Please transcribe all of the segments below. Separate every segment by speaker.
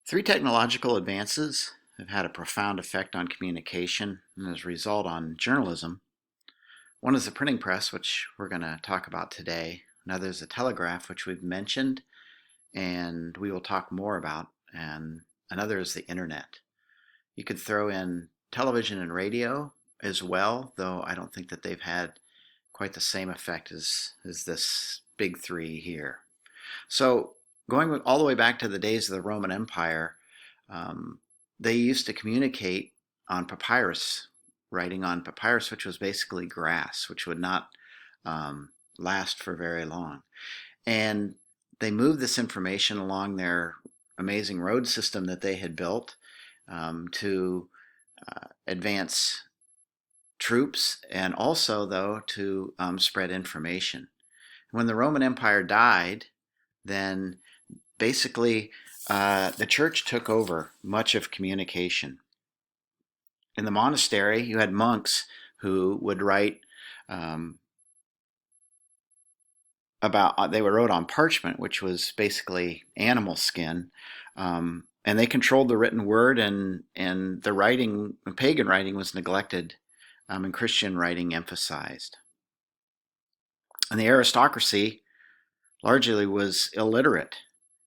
Speaker 1: Three technological advances have had a profound effect on communication and as a result on journalism. One is the printing press, which we're going to talk about today. Another is the telegraph, which we've mentioned and we will talk more about. And another is the internet. You could throw in television and radio as well, though I don't think that they've had quite the same effect as this big three here. So, going all the way back to the days of the Roman Empire, um, they used to communicate on papyrus, writing on papyrus, which was basically grass, which would not um, last for very long. And they moved this information along their amazing road system that they had built to advance troops and also, though, to spread information. When the Roman Empire died, then basically the church took over much of communication. In the monastery, you had monks who would write um, they wrote on parchment, which was basically animal skin, and they controlled the written word, and the writing, pagan writing, was neglected, and Christian writing emphasized. And the aristocracy largely was illiterate,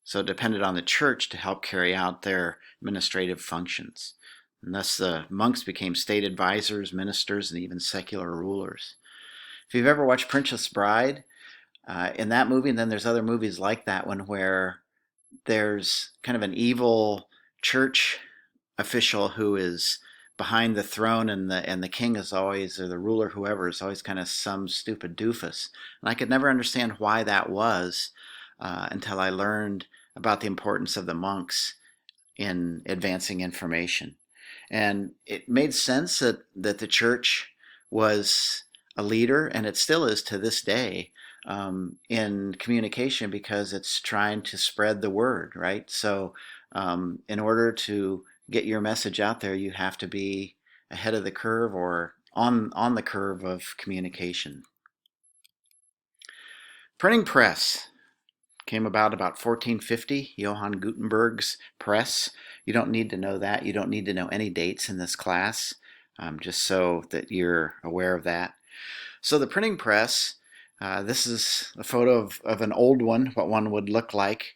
Speaker 1: so it depended on the church to help carry out their administrative functions. And thus the monks became state advisors, ministers, and even secular rulers. If you've ever watched Princess Bride, in that movie, and then there's other movies like that one where there's kind of an evil church official who is behind the throne, and the king is always, or the ruler, whoever, is always kind of some stupid doofus. And I could never understand why that was until I learned about the importance of the monks in advancing information. And it made sense that the church was a leader, and it still is to this day, in communication, because it's trying to spread the word, right? So, in order to get your message out there, you have to be ahead of the curve or on the curve of communication. Printing press came about 1450, Johann Gutenberg's press. You don't need to know that. You don't need to know any dates in this class, just so that you're aware of that. So the printing press, this is a photo of an old one, what one would look like.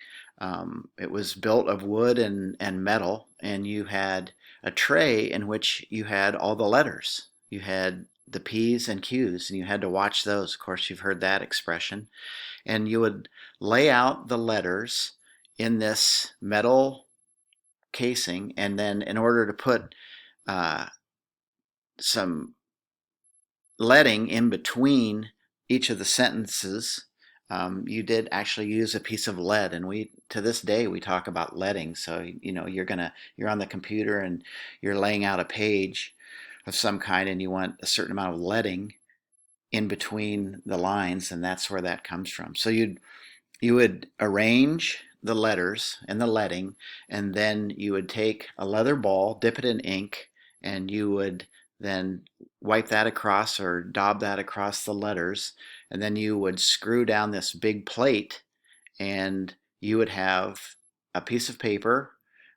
Speaker 1: It was built of wood and metal, and you had a tray in which you had all the letters. You had the P's and Q's, and you had to watch those. Of course, you've heard that expression. And you would lay out the letters in this metal casing, and then in order to put some leading in between each of the sentences, you did actually use a piece of lead, and we, to this day, we talk about leading. So you're on the computer and you're laying out a page of some kind, and you want a certain amount of leading in between the lines, and that's where that comes from. So you would arrange the letters and the leading, and then you would take a leather ball, dip it in ink, and you would then wipe that across or daub that across the letters, and then you would screw down this big plate, and you would have a piece of paper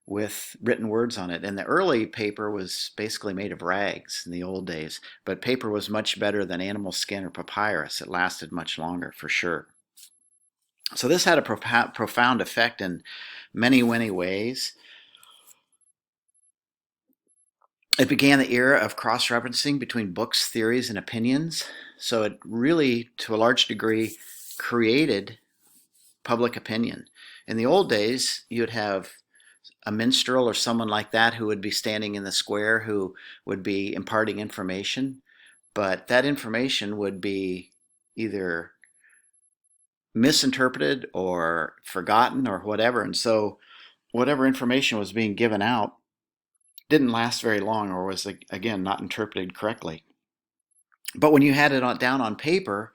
Speaker 1: with written words on it. And the early paper was basically made of rags in the old days, but paper was much better than animal skin or papyrus. It lasted much longer for sure. So this had a profound effect in many, many ways. It began the era of cross-referencing between books, theories, and opinions. So it really, to a large degree, created public opinion. In the old days, you'd have a minstrel or someone like that who would be standing in the square who would be imparting information, but that information would be either misinterpreted or forgotten or whatever. And so whatever information was being given out didn't last very long, or was, again, not interpreted correctly. But when you had it down on paper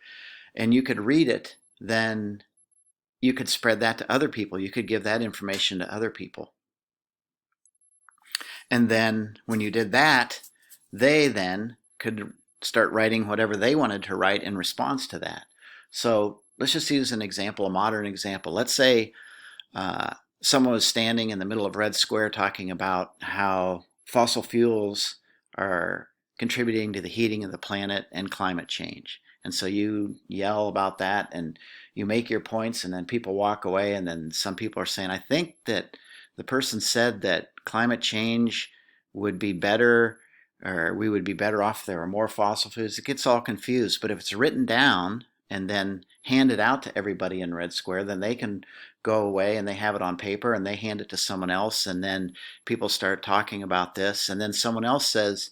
Speaker 1: and you could read it, then you could spread that to other people. You could give that information to other people. And then when you did that, they then could start writing whatever they wanted to write in response to that. So let's just use an example, a modern example. Let's say someone was standing in the middle of Red Square talking about how fossil fuels are contributing to the heating of the planet and climate change. And so you yell about that and you make your points, and then people walk away. And then some people are saying, I think that the person said that climate change would be better, or we would be better off if there were more fossil fuels. It gets all confused. But if it's written down and then handed out to everybody in Red Square, then they can go away and they have it on paper and they hand it to someone else, and then people start talking about this, and then someone else says,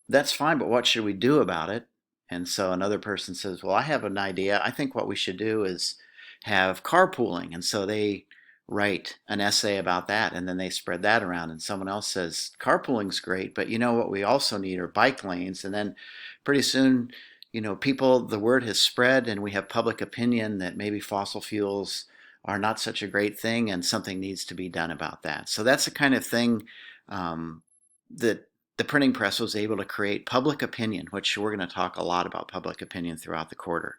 Speaker 1: that's fine, but what should we do about it? And so another person says, well, I have an idea. I think what we should do is have carpooling. And so they write an essay about that, and then they spread that around, and someone else says carpooling's great, but what we also need are bike lanes. And then pretty soon, the word has spread, and we have public opinion that maybe fossil fuels are not such a great thing and something needs to be done about that. So that's the kind of thing that the printing press was able to create public opinion, which we're going to talk a lot about public opinion throughout the quarter.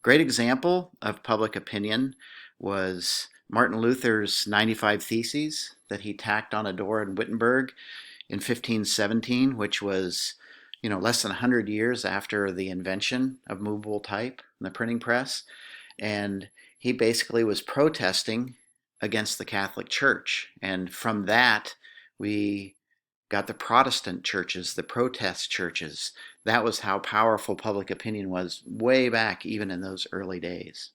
Speaker 1: Great example of public opinion was Martin Luther's 95 Theses that he tacked on a door in Wittenberg in 1517, which was less than 100 years after the invention of movable type and the printing press. And he basically was protesting against the Catholic Church. And from that, we got the Protestant churches, the protest churches. That was how powerful public opinion was way back, even in those early days.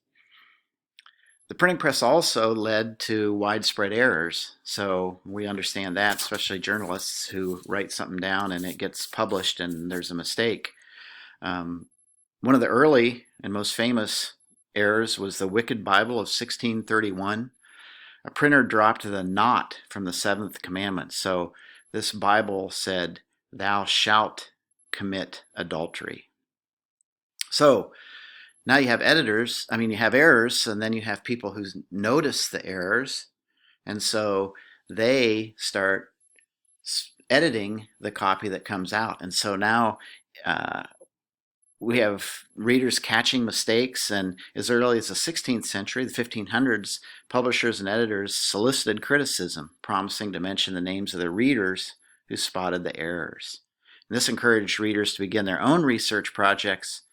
Speaker 1: The printing press also led to widespread errors. So we understand that, especially journalists who write something down and it gets published and there's a mistake. One of the early and most famous errors was the Wicked Bible of 1631. A printer dropped the "not" from the seventh commandment. So this Bible said, "Thou shalt commit adultery." So now you have you have errors, and then you have people who notice the errors, and so they start editing the copy that comes out. And so now we have readers catching mistakes, and as early as the 16th century, the 1500s, publishers and editors solicited criticism, promising to mention the names of the readers who spotted the errors. And this encouraged readers to begin their own research projects,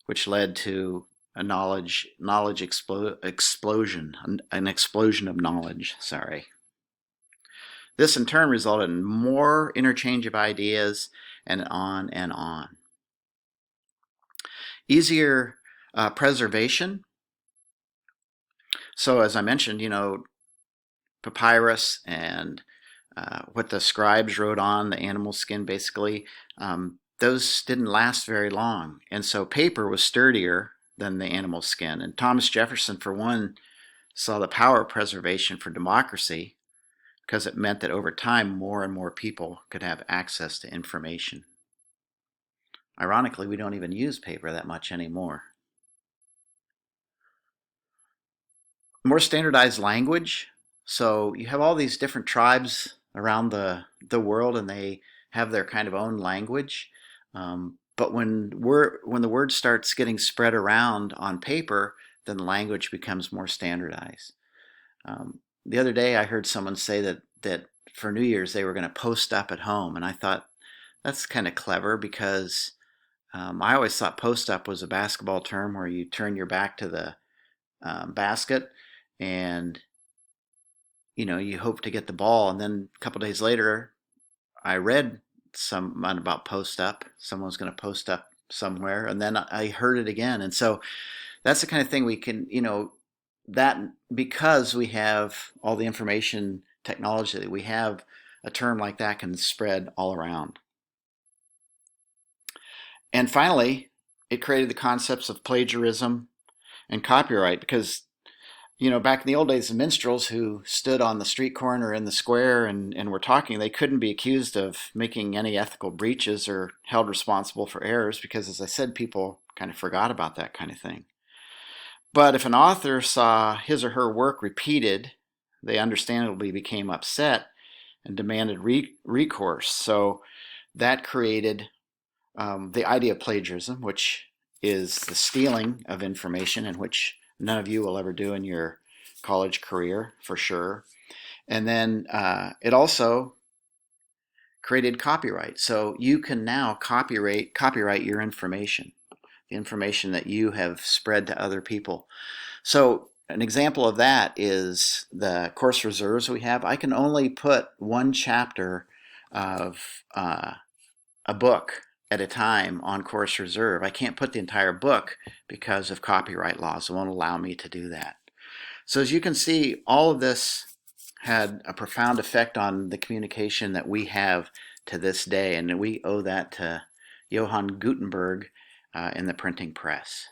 Speaker 1: which led to a knowledge explosion, an explosion of knowledge. This in turn resulted in more interchange of ideas, and on and on. Easier preservation. So as I mentioned, papyrus and what the scribes wrote on, the animal skin basically, those didn't last very long. And so paper was sturdier than the animal skin. And Thomas Jefferson, for one, saw the power of preservation for democracy because it meant that over time more and more people could have access to information. Ironically, we don't even use paper that much anymore. More standardized language. So you have all these different tribes around the world, and they have their kind of own language. But when the word starts getting spread around on paper, then the language becomes more standardized. The other day I heard someone say that for New Year's they were going to post up at home, and I thought that's kind of clever because I always thought post up was a basketball term where you turn your back to the basket and you hope to get the ball. And then a couple days later, I read someone about post up. Someone was going to post up somewhere, and then I heard it again. And so that's the kind of thing we can, that because we have all the information technology that we have, a term like that can spread all around. And finally, it created the concepts of plagiarism and copyright because, back in the old days, the minstrels who stood on the street corner in the square and were talking, they couldn't be accused of making any ethical breaches or held responsible for errors because, as I said, people kind of forgot about that kind of thing. But if an author saw his or her work repeated, they understandably became upset and demanded recourse. So that created the idea of plagiarism, which is the stealing of information, and which none of you will ever do in your college career for sure. And then it also created copyright. So you can now copyright your information, the information that you have spread to other people. So an example of that is the course reserves we have. I can only put one chapter of a book at a time on course reserve. I can't put the entire book because of copyright laws. It won't allow me to do that. So as you can see, all of this had a profound effect on the communication that we have to this day, and we owe that to Johann Gutenberg in the printing press.